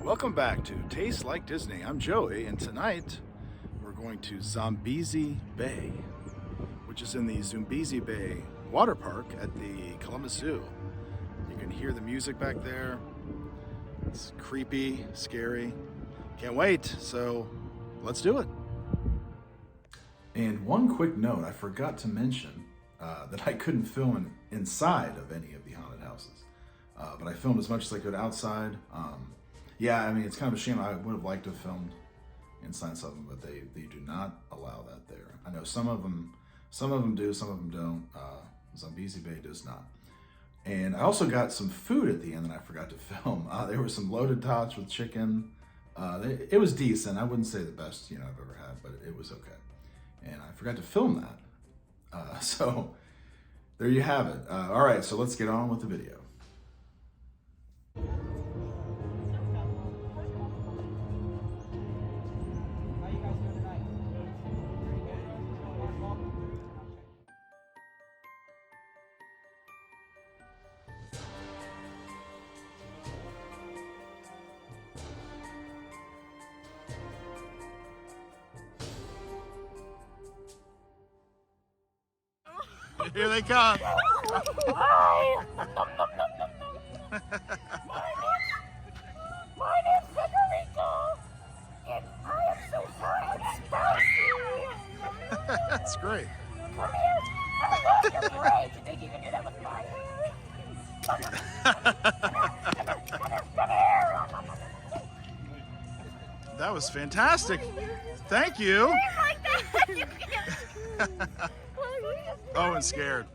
Welcome back to Taste Like Disney. I'm Joey, and tonight we're going to ZOMBIEzi Bay, which is in the ZOMBIEzi Bay water park at the Columbus Zoo. You can hear the music back there. It's creepy, scary. Can't wait, so let's do it. And one quick note, I forgot to mention that I couldn't film inside of any of the haunted houses, but I filmed as much as I could outside. Yeah, I mean, it's kind of a shame. I would have liked to have filmed inside some of them, but they do not allow that there. I know some of them do, some of them don't. ZOMBIEzi Bay does not. And I also got some food at the end that I forgot to film. There were some loaded tots with chicken. It was decent. I wouldn't say the best I've ever had, but it was okay. And I forgot to film that. So there you have it. All right, so let's get on with the video. Here they come. Hi. My name's Federico, and I am so sorry I'm spicy. That's great. Come here. I love your break. You think you can do that with mine? Come here. That was fantastic. Thank you. Like that. You can't. Oh, and scared.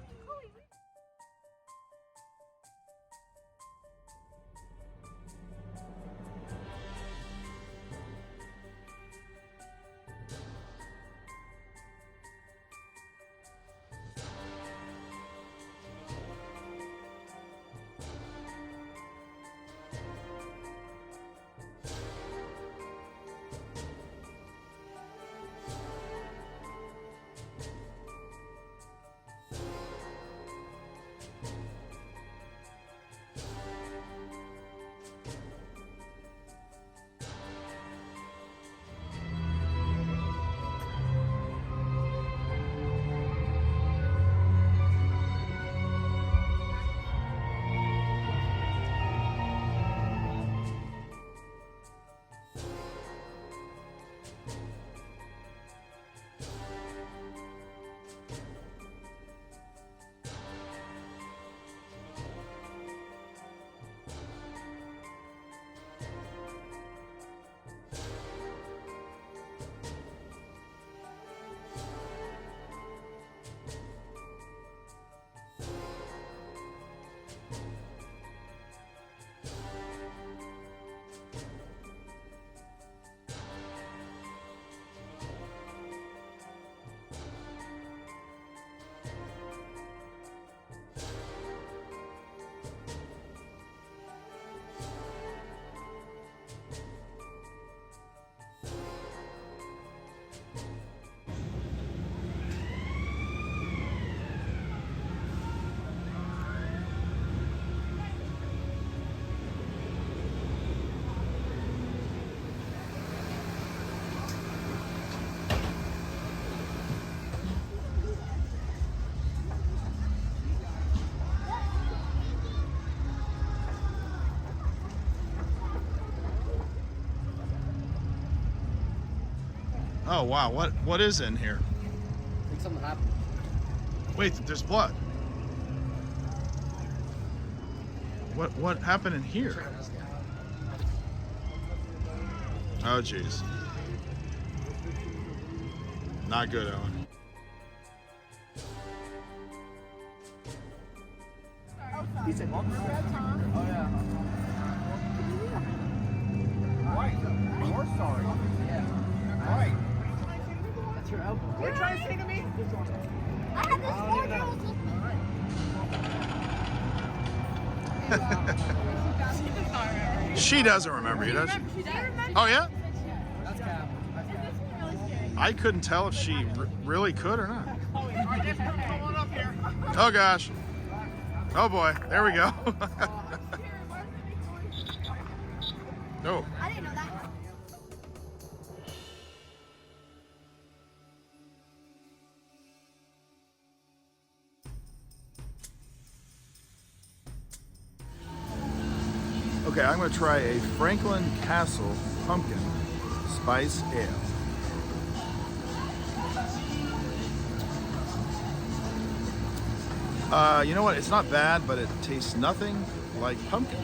Oh wow, what is in here? I think something happened. Wait, there's blood. What happened in here? Oh jeez. Not good, Owen. He said, "Welcome to that time." Oh yeah. Right. More sorry. Yeah. All right. That's your elbow. What are you trying to say to me? I had this 4-year-old with me. She doesn't remember you, does she? Oh yeah? That's Cap. I couldn't tell if she really could or not. Come on up here. Oh gosh. Oh boy, there we go. Oh. Okay, I'm going to try a Franklin Castle Pumpkin Spice Ale. You know what? It's not bad, but it tastes nothing like pumpkin.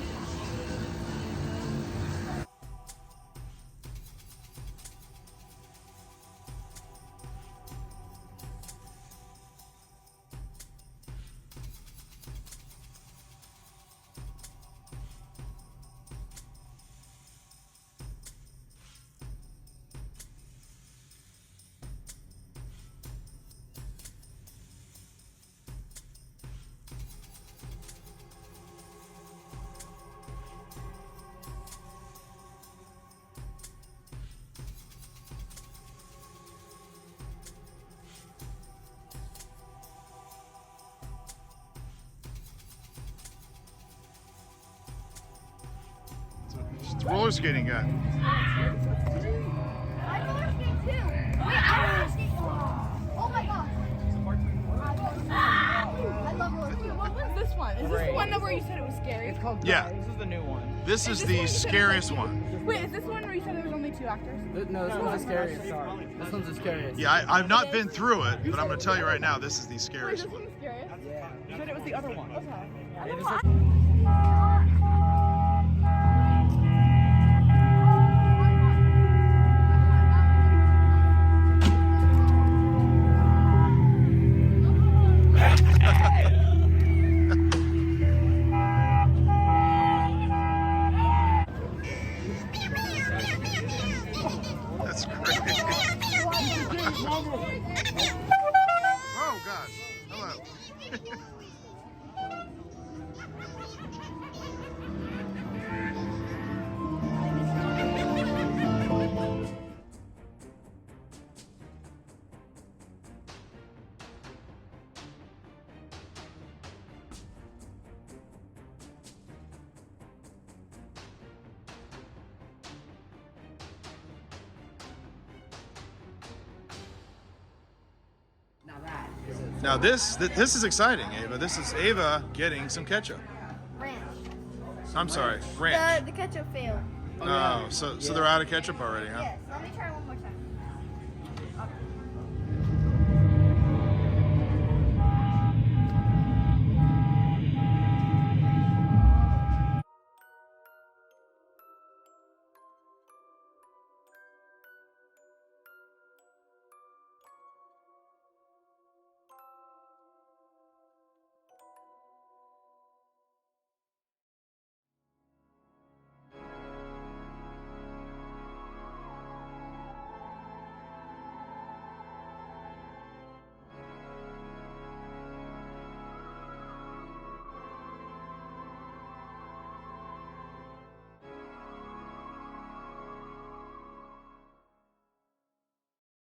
It's roller skating guy. I roller skate too. Wait, I roller skate. Oh my gosh. I love roller skating. What was this one? Is this the one that where you said it was scary? It's called Yeah. This is the new one. This is the scariest one. Wait, is this one where you said there was only 2 actors? No, this one's the scariest. Sorry. This one's the scariest. Yeah, I've not been through it, but I'm going to tell you right now, this is the Wait, scariest this one. one's scariest? Yeah. You said it was the other one. Okay. Yeah, this is- That's great. Oh, gosh. Hello. Now this is exciting, Ava. This is Ava getting some ketchup. Ranch. I'm sorry, ranch. The ketchup failed. Oh, so they're out of ketchup already, huh? Yes, let me try